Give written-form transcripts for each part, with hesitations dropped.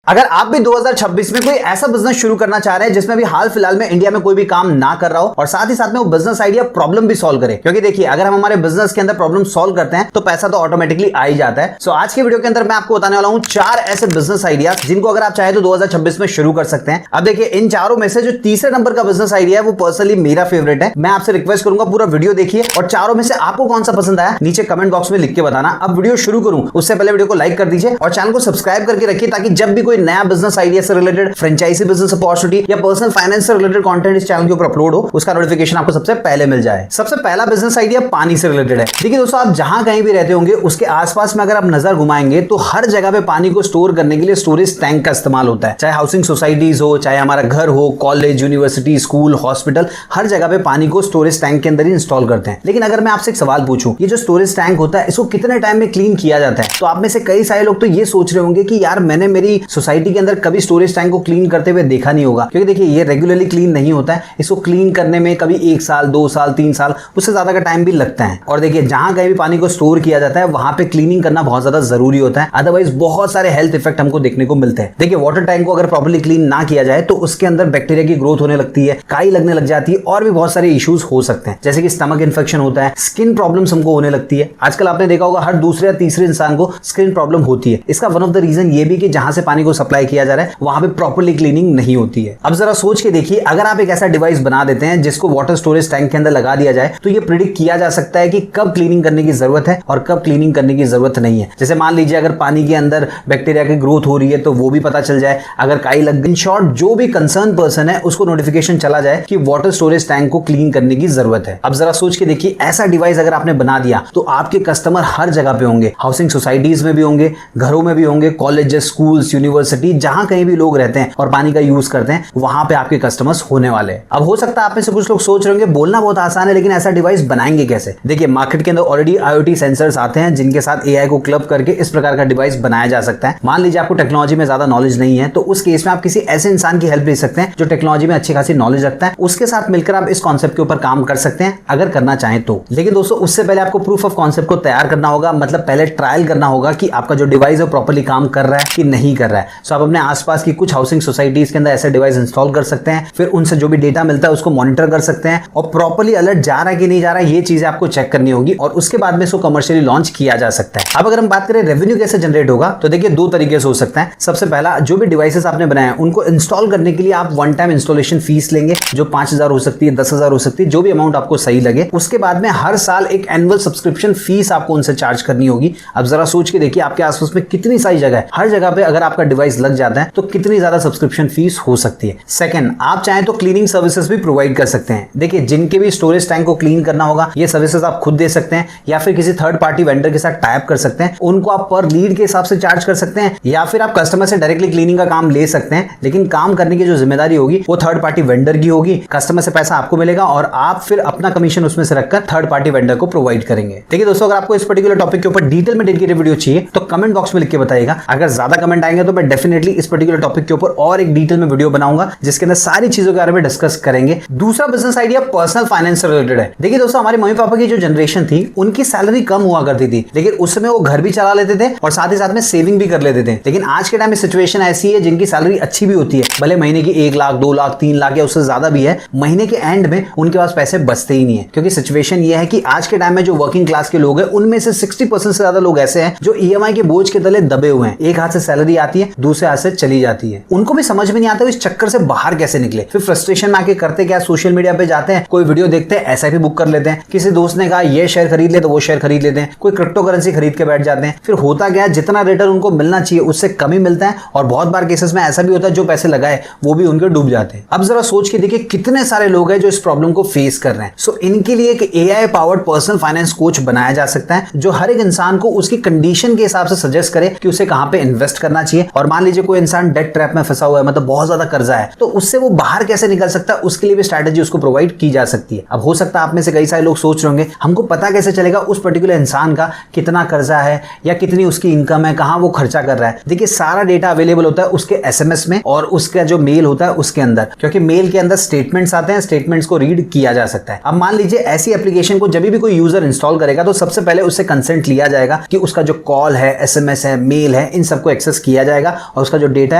अगर आप भी 2026 में कोई ऐसा बिजनेस शुरू करना चाह रहे हैं जिसमें भी हाल फिलहाल में इंडिया में कोई भी काम ना कर रहा हो और साथ ही साथ में वो बिजनेस आइडिया प्रॉब्लम भी सॉल्व करे, क्योंकि देखिए अगर हम हमारे बिजनेस के अंदर प्रॉब्लम सॉल्व करते हैं तो पैसा तो ऑटोमेटिकली आ ही जाता है। सो आज के वीडियो के अंदर मैं आपको बताने वाला हूं 4 ऐसे बिजनेस आइडिया जिनको अगर आप चाहे तो 2026 में शुरू कर सकते हैं। अब देखिए इन चारों में से जो तीसरे नंबर का बिजनेस आइडिया है वो पर्सनली मेरा फेवरेट है। मैं आपसे रिक्वेस्ट करूंगा पूरा वीडियो देखिए और चारों में से आपको कौन सा पसंद आया नीचे कमेंट बॉक्स में लिख के बताना। अब वीडियो शुरू करूं उससे पहले वीडियो को लाइक कर दीजिए और चैनल को सब्सक्राइब करके रखिए ताकि जब भी कोई नया बिजनेस आइडिया से रिलेटेड, फ्रेंचाइजी बिजनेस अपॉर्चुनिटी या पर्सनल फाइनेंस से रिलेटेड कंटेंट इस चैनल के ऊपर अपलोड हो उसका नोटिफिकेशन आपको सबसे पहले मिल जाए। सबसे पहला बिजनेस आइडिया पानी से रिलेटेड है। देखिए दोस्तों, आप जहां कहीं भी रहते होंगे उसके आसपास में अगर आप नजर घुमाएंगे तो हर जगह पे पानी को स्टोर करने के लिए स्टोरेज टैंक का इस्तेमाल होता है। चाहे हाउसिंग सोसाइटीज हो, चाहे हमारा घर हो, कॉलेज, यूनिवर्सिटी, स्कूल, हॉस्पिटल, हर जगह पे पानी को स्टोरेज टैंक के अंदर ही इंस्टॉल करते हैं। लेकिन अगर मैं आपसे एक सवाल पूछूं, ये जो स्टोरेज टैंक होता है इसको कितने टाइम में क्लीन किया जाता है? तो आप में से कई सारे लोग तो ये सोच रहे होंगे कि यार मैंने मेरी सोसाइटी के अंदर कभी स्टोरेज टैंक को क्लीन करते हुए देखा नहीं होगा, क्योंकि देखिए ये रेगुलरली क्लीन नहीं होता है। इसको क्लीन करने में कभी 1 साल, 2 साल, 3 साल, उससे ज्यादा का टाइम भी लगता है। और देखिए जहां कहीं भी पानी को स्टोर किया जाता है वहां पे क्लीनिंग करना बहुत ज्यादा जरूरी होता है, अदरवाइज बहुत सारे हेल्थ इफेक्ट हमको देखने को मिलते हैं। देखिए वाटर टैंक को अगर प्रॉपर्ली क्लीन ना किया जाए तो उसके अंदर बैक्टीरिया की ग्रोथ होने लगती है, काई लगने लग जाती है और भी बहुत सारे इश्यूज हो सकते हैं, जैसे कि स्टमक इन्फेक्शन होता है, स्किन प्रॉब्लम्स हमको होने लगती है। आजकल आपने देखा होगा हर दूसरे या तीसरे इंसान को स्किन प्रॉब्लम होती है। इसका वन ऑफ द रीजन ये भी कि जहां से पानी को सप्लाई किया जा रहा है वहां पे प्रॉपर्ली क्लीनिंग नहीं होती है। अब जरा सोच के देखिए, अगर आप एक ऐसा डिवाइस बना देते हैं जिसको वाटर स्टोरेज टैंक के अंदर लगा दिया जाए तो ये प्रिडिक्ट किया जा सकता है कि कब क्लीनिंग करने की जरूरत है और कब क्लीनिंग करने की जरूरत नहीं है। जैसे मान लीजिए अगर पानी के अंदर बैक्टीरिया की ग्रोथ हो रही है तो वो भी पता चल जाए, अगर काई लग गई, इन शॉर्ट जो भी कंसर्न पर्सन है उसको नोटिफिकेशन चला जाए कि वाटर स्टोरेज टैंक को क्लीन करने की जरूरत है। अब जरा सोच के देखिए, ऐसा डिवाइस अगर आपने बना दिया तो आपके कस्टमर हर जगह पे होंगे, हाउसिंग सोसाइटीज में भी होंगे, घरों में भी होंगे, कॉलेजेस, स्कूल्स, यूनिवर्सिटी, जहां कहीं भी लोग रहते हैं और पानी का यूज करते हैं वहां पे आपके कस्टमर्स होने वाले। अब हो सकता है आप में से कुछ लोग सोच रहे होंगे बोलना बहुत आसान है लेकिन ऐसा डिवाइस बनाएंगे कैसे? देखिए मार्केट के अंदर ऑलरेडी IoT सेंसर्स आते हैं जिनके साथ AI को क्लब करके इस प्रकार का डिवाइस बनाया जा सकता है। मान लीजिए आपको टेक्नोलॉजी में ज्यादा नॉलेज नहीं है तो उस केस में आप किसी ऐसे इंसान की हेल्प ले सकते हैं जो टेक्नोलॉजी में अच्छी खासी नॉलेज रखता है, उसके साथ मिलकर आप इस कॉन्सेप्ट के ऊपर काम कर सकते हैं अगर करना चाहें तो। लेकिन दोस्तों उससे पहले आपको प्रूफ ऑफ कॉन्सेप्ट को तैयार करना होगा, मतलब पहले ट्रायल करना होगा कि आपका जो डिवाइस है प्रॉपर्ली काम कर रहा है कि नहीं कर रहा है। सो आप अपने आसपास की कुछ हाउसिंग सोसाइटीज के अंदर ऐसे डिवाइस इंस्टॉल कर सकते हैं, फिर उनसे जो भी डेटा मिलता है उसको मॉनिटर कर सकते हैं और प्रॉपर्ली अलर्ट जा रहा है कि नहीं जा रहा है ये चीजें आपको चेक करनी होगी और उसके बाद में इसको कमर्शियली लॉन्च किया जा सकता है। अब अगर हम बात करें रेवेन्यू कैसे जनरेट होगा तो देखिए 2 तरीके से हो सकता है। सबसे पहला, जो भी डिवाइसेस आपने बनाए उनको इंस्टॉल करने के लिए आप वन टाइम इंस्टॉलेशन फीस लेंगे जो 5,000 हो सकती है, 10,000 हो सकती है, जो भी अमाउंट आपको सही लगे। उसके बाद में हर साल एक एनुअल सब्सक्रिप्शन फीस आपको उनसे चार्ज करनी होगी। अब जरा सोच के देखिए आपके आसपास में कितनी सारी जगह है, हर जगह पे अगर आपका डिवाइस लग जाता है तो कितनी ज्यादा सब्सक्रिप्शन फीस हो सकती है। सेकंड, आप चाहें तो क्लीनिंग सर्विसेज भी प्रोवाइड कर सकते हैं। देखिए जिनके भी स्टोरेज टैंक को क्लीन करना होगा ये सर्विसेज आप खुद दे सकते हैं या फिर किसी थर्ड पार्टी वेंडर के साथ टाइप कर सकते हैं, उनको आप पर लीड के हिसाब से चार्ज कर सकते हैं या फिर आप कस्टमर से डायरेक्टली क्लीनिंग का काम ले सकते हैं। लेकिन काम करने की जो जिम्मेदारी होगी वो थर्ड पार्टी वेंडर की होगी, कस्टमर से पैसा आपको मिलेगा और आप फिर अपना कमीशन उसमें से रखकर थर्ड पार्टी वेंडर को प्रोवाइड करेंगे। देखिए दोस्तों, अगर आपको इस पर्टिकुलर टॉपिक के ऊपर डिटेल में डेडिकेटेड वीडियो चाहिए तो कमेंट बॉक्स में लिख के बताइएगा। अगर ज्यादा कमेंट आएंगे तो मैं डेफिनेटली इस पर्टिकुलर टॉपिक के ऊपर और एक डिटेल में वीडियो बनाऊंगा जिसके अंदर सारी चीजों के बारे में डिस्कस करेंगे। दूसरा बिजनेस आइडिया पर्सनल फाइनेंस से रिलेटेड है। देखिए दोस्तों, हमारे मम्मी पापा की जो जनरेशन थी उनकी सैलरी कम हुआ करती थी, लेकिन उस समय वो घर भी चला लेते थे और साथ ही साथ में सेविंग भी कर लेते थे। लेकिन आज के टाइम में सिचुएशन ऐसी है जिनकी सैलरी अच्छी भी होती है, भले महीने की 1 लाख, 2 लाख, 3 लाख या उससे ज्यादा भी है, महीने के एंड में उनके पास पैसे बचते ही नहीं है। क्योंकि सिचुएशन ये है कि आज के टाइम में जो वर्किंग क्लास के लोग हैं उनमें से 60% से ज्यादा लोग ऐसे हैं जो EMI के बोझ के तले दबे हुए हैं। एक हाथ से सैलरी आती है, दूसरे हाथ से चली जाती है। उनको भी समझ में नहीं आता इस चक्कर से बाहर कैसे निकले। फिर फ्रस्ट्रेशन में आके करते क्या, सोशल मीडिया पे जाते हैं, कोई वीडियो देखते हैं, SIP बुक कर लेते हैं, किसी दोस्त ने कहा ये शेयर खरीद ले तो वो शेयर खरीद लेते हैं, कोई क्रिप्टो करेंसी खरीद के बैठ जाते हैं। फिर होता क्या है, जितना रिटर्न उनको मिलना चाहिए उससे कम ही मिलता है और बहुत बार केसेस में ऐसा भी होता है जो पैसे लगाए वो भी उनके डूब जाते हैं। अब जरा सोच के देखिए कितने सारे लोग हैं जो इस प्रॉब्लम को फेस कर रहे हैं। सो इनके लिए एक AI powered personal finance coach बनाया जा सकता है जो हर एक इंसान को उसकी कंडीशन के हिसाब से सजेस्ट करे कि उसे कहां पे इन्वेस्ट करना चाहिए। और मान लीजिए कोई इंसान डेट ट्रैप में फंसा हुआ है, मतलब बहुत ज्यादा कर्जा है, तो उससे वो बाहर कैसे निकल सकता है उसके लिए भी स्ट्रैटेजी उसको प्रोवाइड की जा सकती है। अब हो सकता है आप में से कई सारे लोग सोच रहे होंगे हमको पता कैसे चलेगा उस पर्टिकुलर इंसान का कितना कर्जा है या कितनी उसकी इनकम है, कहां वो खर्चा कर रहा है। देखिए सारा डेटा अवेलेबल होता है उसके SMS में और उसका जो मेल होता है उसके अंदर, क्योंकि मेल के अंदर स्टेटमेंट्स आते हैं, स्टेटमेंट्स को रीड किया जा सकता है। अब मान लीजिए ऐसी एप्लीकेशन को जब भी कोई यूजर इंस्टॉल करेगा तो सबसे पहले उससे कंसेंट लिया जाएगा कि उसका जो कॉल है, SMS है, मेल है, इन सबको एक्सेस किया जाएगा और उसका जो डेटा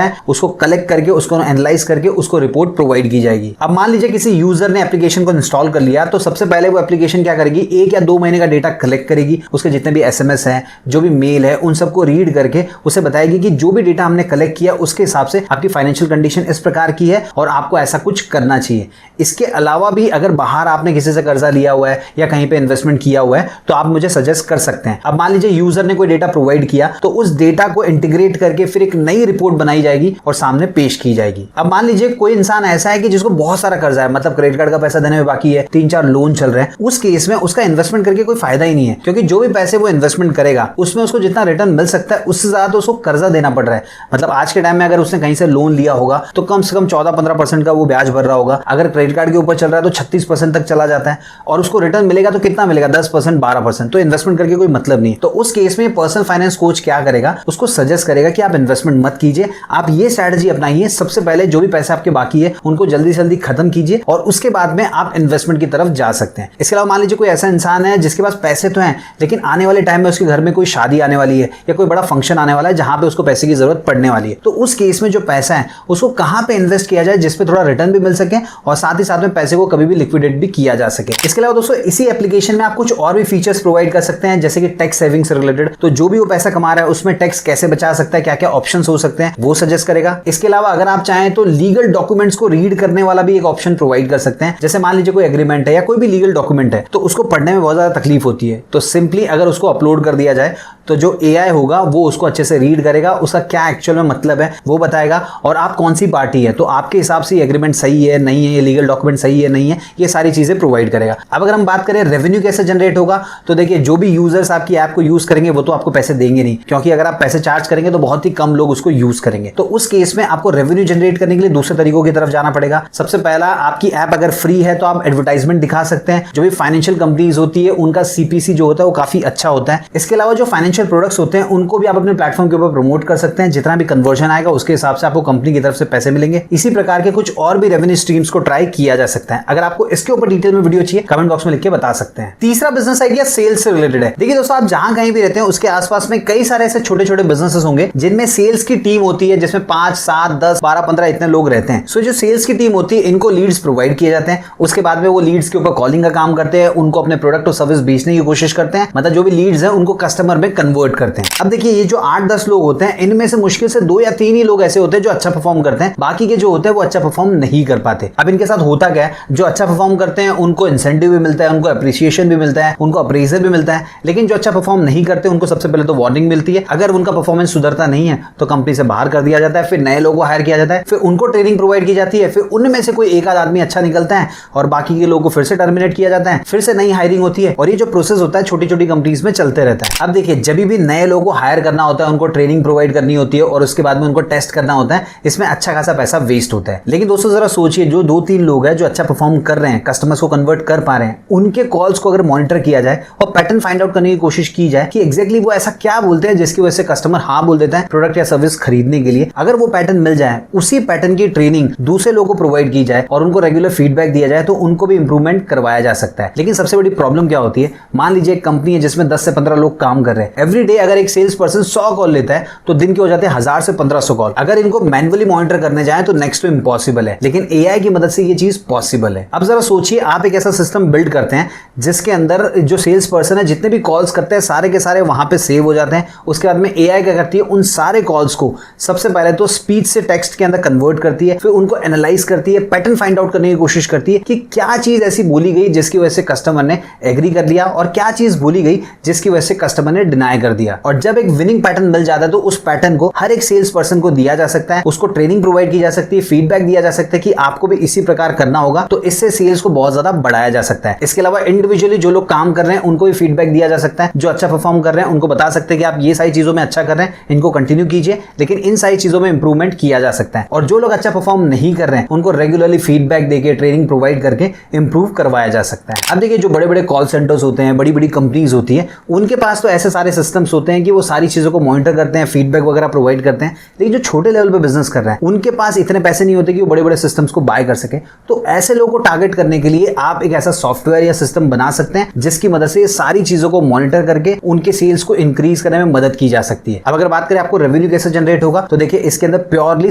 है उसको कलेक्ट करके, उसको एनालाइज करके उसको रिपोर्ट प्रोवाइड की जाएगी। अब मान लीजिए किसी यूजर ने एप्लीकेशन को इंस्टॉल कर लिया, तो सबसे पहले वो एप्लीकेशन क्या करेगी, 1 या 2 महीने का डेटा कलेक्ट करेगी, उसके जितने भी SMS है, जो भी मेल है, उन सबको रीड करके उसे बताएगी कि जो भी डेटा हमने कलेक्ट किया उसके हिसाब से आपकी फाइनेंशियल कंडीशन इस प्रकार की है और आपको ऐसा कुछ करना चाहिए। इसके अलावा भी अगर बाहर आपने किसी से कर्जा लिया हुआ है या कहीं पे इन्वेस्टमेंट किया हुआ है तो आप मुझे सजेस्ट कर सकते हैं। अब मान लीजिए यूजर ने कोई डेटा प्रोवाइड किया, तो उस डेटा को इंटीग्रेट करके फिर एक नई रिपोर्ट बनाई जाएगी और सामने पेश की जाएगी। अब मान लीजिए कोई इंसान ऐसा है कि जिसको बहुत सारा कर्जा है, मतलब क्रेडिट कार्ड का पैसा देने में बाकी है, 3-4 लोन चल रहे हैं, उस केस में उसका इन्वेस्टमेंट करके कोई फायदा ही नहीं है, क्योंकि जो भी पैसे वो इन्वेस्टमेंट करेगा उसमें उसको जितना रिटर्न मिल सकता है उससे ज्यादा तो उसको कर्जा देना पड़ रहा है। मतलब आज के टाइम में अगर उसने कहीं से लोन लिया होगा तो कम से कम 14-15% का वो ब्याज भर रहा होगा। अगर क्रेडिट कार्ड के ऊपर चल रहा है तो 36% तक चला जाता है और उसको रिटर्न मिलेगा तो कितना मिलेगा, 10%, 12%। तो इन्वेस्टमेंट करके कोई मतलब नहीं। तो उस केस में पर्सनल फाइनेंस कोच क्या करेगा, उसको सजेस्ट करेगा कि आप इन्वेस्टमेंट मत कीजिए, आप ये स्ट्रेटजी अपनाइए, सबसे पहले जो भी पैसे आपके बाकी है उनको जल्दी से जल्दी खत्म कीजिए और उसके बाद में आप इन्वेस्टमेंट की तरफ जा सकते हैं। इसके अलावा मान लीजिए कोई ऐसा इंसान है जिसके पास पैसे तो हैं लेकिन आने वाले टाइम में उसके घर में कोई शादी आने वाली है या कोई बड़ा फंक्शन आने वाला है जहां पे उसको पैसे की जरूरत पड़ने वाली है, तो उस केस में जो पैसा है उसको कहां पे इन्वेस्ट किया जाए जिसपे थोड़ा रिटर्न भी मिल सके और साथ ही साथ में पैसे को कभी भी लिक्विडेट भी किया जा सके। इसके अलावा दोस्तों इसी एप्लीकेशन में आप कुछ और भी फीचर्स प्रोवाइड कर सकते हैं, जैसे कि टैक्स सेविंग से रिलेटेड, तो जो भी वो पैसा कमा रहा है उसमें टैक्स कैसे बचा सकता है, क्या क्या ऑप्शन हो सकते हैं वो सजेस्ट करेगा। इसके अलावा अगर आप चाहें तो लीगल डॉक्यूमेंट्स को रीड करने वाला भी एक ऑप्शन प्रोवाइड कर सकते हैं। जैसे मान लीजिए कोई एग्रीमेंट है या कोई भी लीगल डॉक्यूमेंट है तो उसको पढ़ने में बहुत ज्यादा तकलीफ होती है, तो सिंपली अगर उसको अपलोड कर दिया जाए तो जो AI होगा वो उसको अच्छे से रीड करेगा, उसका क्या एक्चुअल में मतलब है वो बताएगा और आप कौन सी पार्टी है, तो आपके हिसाब से एग्रीमेंट सही है नहीं है, ये लीगल डॉक्यूमेंट सही है नहीं है, ये सारी चीजें प्रोवाइड करेगा। अब अगर हम बात करें रेवेन्यू कैसे जनरेट होगा, तो देखिए जो भी यूजर्स आपकी ऐप को यूज करेंगे वो तो आपको पैसे देंगे नहीं, क्योंकि अगर आप पैसे चार्ज करेंगे तो बहुत ही कम लोग उसको यूज करेंगे। तो उस केस में आपको रेवेन्यू जनरेट करने के लिए दूसरे तरीकों की तरफ जाना पड़ेगा। सबसे पहला, आपकी ऐप अगर फ्री है तो आप एडवर्टाइजमेंट दिखा सकते हैं। जो भी फाइनेंशियल कंपनीज होती है उनका CPC जो होता है वो काफी अच्छा होता है। इसके अलावा जो फाइनेंशियल प्रोडक्ट्स होते हैं उनको भी आप अपने प्लेटफॉर्म के ऊपर प्रमोट कर सकते हैं। जितना भी कन्वर्जन आएगा उसके हिसाब से आपको कंपनी की तरफ से पैसे मिलेंगे। इसी प्रकार के कुछ और भी रेवेन्यू स्ट्रीम्स को ट्राई किया जा सकता है। अगर आपको इसके ऊपर डिटेल में वीडियो चाहिए कमेंट बॉक्स में लिख के बता सकते हैं। तीसरा बिजनेस आइडिया सेल्स से रिलेटेड है। देखिए दोस्तों, आप जहां कहीं भी रहते हैं उसके आसपास में कई सारे ऐसे छोटे छोटे बिजनेसेस होंगे जिनमें सेल्स की टीम होती है, जिसमें 5, 7, 10, 12, 15 इतने लोग रहते हैं। सो जो सेल्स की टीम होती है इनको लीड्स प्रोवाइड किए जाते हैं। उसके बाद में वो लीड्स के ऊपर कॉलिंग का काम करते हैं, उनको अपने प्रोडक्ट और सर्विस बेचने की कोशिश करते हैं, मतलब जो भी लीड्स हैं उनको कस्टमर में कन्वर्ट करते हैं। अब देखिए ये जो 8-10 लोग होते हैं इनमें से मुश्किल से 2 या 3 ही लोग ऐसे होते हैं जो अच्छा परफॉर्म करते हैं, बाकी के जो होते हैं वो अच्छा परफॉर्म नहीं कर पाते। अब इनके साथ होता क्या है, जो अच्छा परफॉर्म करते हैं उनको इंसेंटिव भी मिलता है, उनको अप्रिसिएशन भी मिलता है, उनको अप्रेजल भी मिलता है, लेकिन जो अच्छा परफॉर्म नहीं करते उनको सबसे पहले तो वार्निंग मिलती है। अगर उनका परफॉर्मेंस सुधरता नहीं है तो कंपनी से बाहर कर दिया जाता है, फिर नए लोगों को हायर किया जाता है, फिर उनको ट्रेनिंग प्रोवाइड की जाती है, फिर उनमें से कोई एक आध आदमी अच्छा निकलता है और बाकी के लोगों को फिर से टर्मिनेट किया जाता है, फिर से नई हायरिंग होती है और ये जो प्रोसेस होता है छोटी छोटी कंपनीज में चलते रहता है। अब देखिए जब भी नए लोगों को हायर करना होता है, उनको ट्रेनिंग प्रोवाइड करनी होती है और उसके बाद में उनको टेस्ट करना होता है, इसमें अच्छा खासा पैसा वेस्ट होता है। लेकिन दोस्तों जरा सोचिए, जो 2-3 लोग हैं जो अच्छा परफॉर्म कर रहे हैं, कस्टमर्स को कन्वर्ट कर पा रहे हैं, उनके कॉल्स को अगर मॉनिटर किया जाए और पैटर्न फाइंड आउट करने की कोशिश की जाए कि एग्जैक्टली वो ऐसा क्या बोलते हैं जिसकी वजह से कस्टमर हाँ बोल देता है प्रोडक्ट या सर्विस खरीदने के लिए। अगर वो पैटर्न मिल जाए, उसी पैटर्न की ट्रेनिंग दूसरे लोगों को प्रोवाइड की जाए और उनको रेगुलर फीडबैक दिया जाए तो उनको भी इंप्रूवमेंट करवाया जा सकता है। लेकिन सबसे बड़ी प्रॉब्लम क्या होती है, मान लीजिए एक कंपनी है जिसमें 10 से 15 लोग काम कर रहे हैं, एवरी डे अगर एक सेल्स पर्सन 100 कॉल लेता है तो दिन के हो जाते हैं 1000 से 1500 कॉल। अगर इनको मैन्युअली मॉनिटर करने जाए तो नेक्स्ट तो इम्पॉसिबल है, लेकिन AI की मदद से ये चीज पॉसिबल है। अब जरा सोचिए, आप एक ऐसा सिस्टम बिल्ड करते हैं जिसके अंदर जो सेल्स पर्सन है जितने भी कॉल्स करते हैं सारे के सारे वहां पे सेव हो जाते हैं। उसके बाद में AI क्या करती है, उन सारे कॉल्स को सबसे पहले तो स्पीच से टेक्स्ट के अंदर कन्वर्ट करती है, फिर उनको एनालाइज करती है, पैटर्न फाइंड आउट करने की कोशिश करती है कि क्या चीज ऐसी बोली गई जिसकी वजह से कस्टमर ने एग्री कर लिया और क्या चीज बोली गई जिसकी वजह से कस्टमर ने डिनाई कर दिया। और जब एक विनिंग पैटर्न मिल जाता है तो उस पैटर्न को हर एक सेल्स पर्सन को दिया जा सकता है, उसको ट्रेनिंग प्रोवाइड की जा सकती है, फीडबैक दिया जा सकता है कि आपको भी इसी प्रकार करना होगा, तो इससे सेल्स को बहुत ज्यादा बढ़ाया जा सकता है। इसके अलावा इंडिविजुअली जो लोग काम कर रहे हैं उनको भी फीडबैक दिया जा सकता है, जो अच्छा परफॉर्म कर रहे हैं उनको बता सकते हैं कि आप ये सारी चीजों में अच्छा कर रहे हैं, इनको कंटिन्यू कीजिए, लेकिन इन सारी चीजों में इंप्रूवमेंट किया जा सकता है। और जो लोग अच्छा परफॉर्म नहीं कर रहे हैं उनको रेगुलरली फीडबैक देके ट्रेनिंग प्रोवाइड करके इंप्रूव करवाया जा सकता है। अब देखिए जो बड़े बड़े कॉल सेंटर्स होते हैं, बड़ी बड़ी कंपनीज होती है, उनके पास तो ऐसे सारे सिस्टम्स होते हैं कि वो सारी चीजों को मॉनिटर करते हैं, फीडबैक वगैरह प्रोवाइड करते हैं। लेकिन जो छोटे लेवल पे बिजनेस कर रहे हैं उनके पास इतने पैसे नहीं होते कि वो बड़े बड़े सिस्टम्स को बाय कर सके। तो ऐसे लोगों को टारगेट करने के लिए आप एक ऐसा सॉफ्टवेयर या सिस्टम बना सकते हैं जिसकी मदद से सारी चीजों को मॉनिटर करके उनके सेल्स को इंक्रीज करने में मदद की जा सकती है। अब अगर बात करें आपको रेवेन्यू कैसे कैसे जनरेट होगा, तो देखिए इसके अंदर प्योरली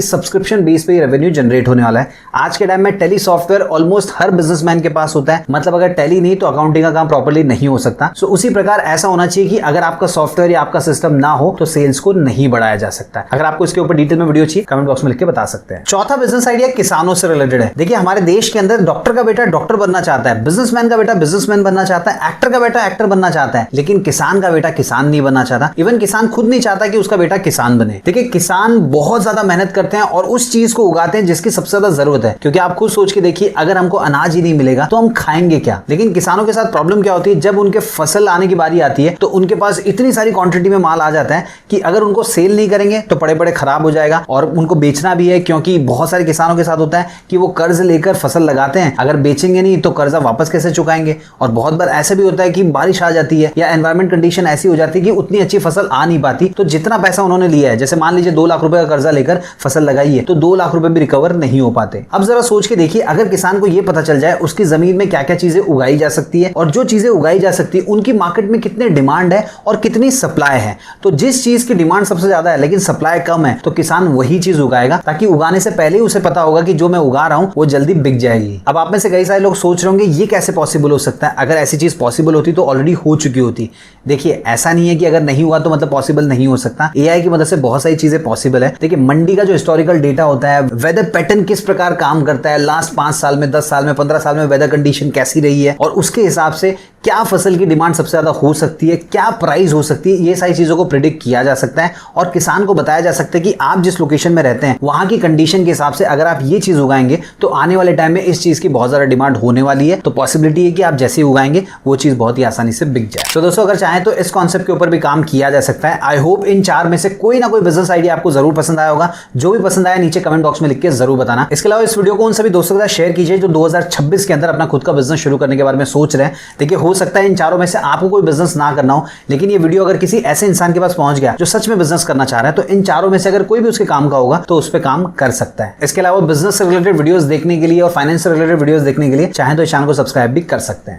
सब्सक्रिप्शन बेस पे रेवेन्यू जनरेट होने वाला है। आज के टाइम में टेली सॉफ्टवेयर ऑलमोस्ट हर बिजनेसमैन के पास होता है, मतलब अगर टेली नहीं तो अकाउंटिंग का काम प्रॉपर्ली नहीं हो सकता। सो उसी प्रकार ऐसा होना चाहिए कि अगर आपका सॉफ्टवेयर या आपका सिस्टम ना हो तो सेल्स को नहीं बढ़ाया जा सकता है। अगर आपको इसके ऊपर डिटेल में वीडियो चाहिए कमेंट बॉक्स में लिख के बता सकते हैं। चौथा बिजनेस आइडिया किसानों से रिलेटेड है। देखिए हमारे देश के अंदर डॉक्टर का बेटा डॉक्टर बनना चाहता है, बिजनेसमैन का बेटा बिजनेसमैन बनना चाहता है, एक्टर का बेटा एक्टर बनना चाहता है, लेकिन किसान का बेटा किसान नहीं बनना चाहता। इवन किसान खुद नहीं चाहता कि उसका बेटा किसान बने। देखिए किसान बहुत ज्यादा मेहनत करते हैं और उस चीज को उगाते हैं जिसकी सबसे ज्यादा जरूरत है, क्योंकि आप खुद सोच के देखिए अगर हमको अनाज ही नहीं मिलेगा तो हम खाएंगे क्या। लेकिन किसानों के साथ प्रॉब्लम क्या होती है, जब उनके फसल आने की बारी आती है तो उनके पास इतनी सारी क्वांटिटी में माल आ जाता है कि अगर उनको सेल नहीं करेंगे तो बड़े बड़े खराब हो जाएगा, और उनको बेचना भी है, क्योंकि बहुत सारे किसानों के साथ होता है कि वो कर्ज लेकर फसल लगाते हैं, अगर बेचेंगे नहीं तो कर्जा वापस कैसे चुकाएंगे। और बहुत बार ऐसा भी होता है कि बारिश आ जाती है या एनवायरमेंट कंडीशन ऐसी हो जाती है कि उतनी अच्छी फसल आ नहीं पाती, तो जितना पैसा उन्होंने लिया है, जैसे मान लीजिए 2 लाख रुपए का कर्जा लेकर फसल लगाई है तो 2 लाख रुपए भी रिकवर नहीं हो पाते। अब जरा सोच के देखिए अगर किसान को यह पता चल जाए उसकी जमीन में क्या क्या चीजें उगाई जा सकती है और जो चीजें उगाई जा सकती है उनकी मार्केट में कितने डिमांड है और कितनी सप्लाई है, तो जिस चीज की डिमांड सबसे ज्यादा है लेकिन सप्लाई कम है तो किसान वही चीज उगाएगा, ताकि उगाने से पहले ही उसे पता होगा कि जो मैं उगा रहा हूं वो जल्दी बिक जाएगी। अब आप में से कई सारे लोग सोच रहे होंगे ये कैसे पॉसिबल हो सकता है, अगर ऐसी चीज पॉसिबल होती तो ऑलरेडी हो चुकी होती। देखिए ऐसा नहीं है कि अगर नहीं हुआ तो मतलब पॉसिबल नहीं हो सकता। एआई की मदद से बहुत सारी चीजें पॉसिबल है। देखिए मंडी का जो हिस्टोरिकल डेटा होता है, वेदर पैटर्न किस प्रकार काम करता है, लास्ट 5 साल में, 10 साल में, 15 साल में वेदर कंडीशन कैसी रही है और उसके हिसाब से क्या फसल की डिमांड सबसे ज्यादा हो सकती है, क्या प्राइस हो सकती है, ये सारी चीजों को प्रिडिक्ट किया जा सकता है और किसान को बताया जा सकता है कि आप जिस लोकेशन में रहते हैं वहां की कंडीशन के हिसाब से अगर आप ये चीज उगाएंगे तो आने वाले टाइम में इस चीज की बहुत ज्यादा डिमांड होने वाली है, तो पॉसिबिलिटी है कि आप जैसे ही उगाएंगे वो चीज बहुत ही आसानी से बिक जाए। तो दोस्तों अगर चाहें तो इस कॉन्सेप्ट के ऊपर भी काम किया जा सकता है। आई होप इन 4 में से कोई ना कोई बिजनेस आइडिया आपको जरूर पसंद आया होगा। जो भी पसंद आया नीचे कमेंट बॉक्स में लिख के जरूर बताना। इसके अलावा इस वीडियो को उन सभी दोस्तों के साथ शेयर कीजिए जो 2026 के अंदर अपना खुद का बिजनेस शुरू करने के बारे में सोच रहे हैं। देखिए हो सकता है इन 4 में से आपको कोई बिजनेस ना करना हो, लेकिन ये वीडियो अगर किसी ऐसे इंसान के पास पहुंच गया जो सच में बिजनेस करना चाह रहा है तो इन 4 में से अगर कोई भी उसके काम का होगा तो उस पर काम कर सकता है। इसके अलावा बिजनेस से रिलेटेड वीडियोस देखने के लिए और फाइनेंस से रिलेटेड वीडियोस देखने के लिए चाहे तो इस चैनल को सब्सक्राइब भी कर सकते हैं।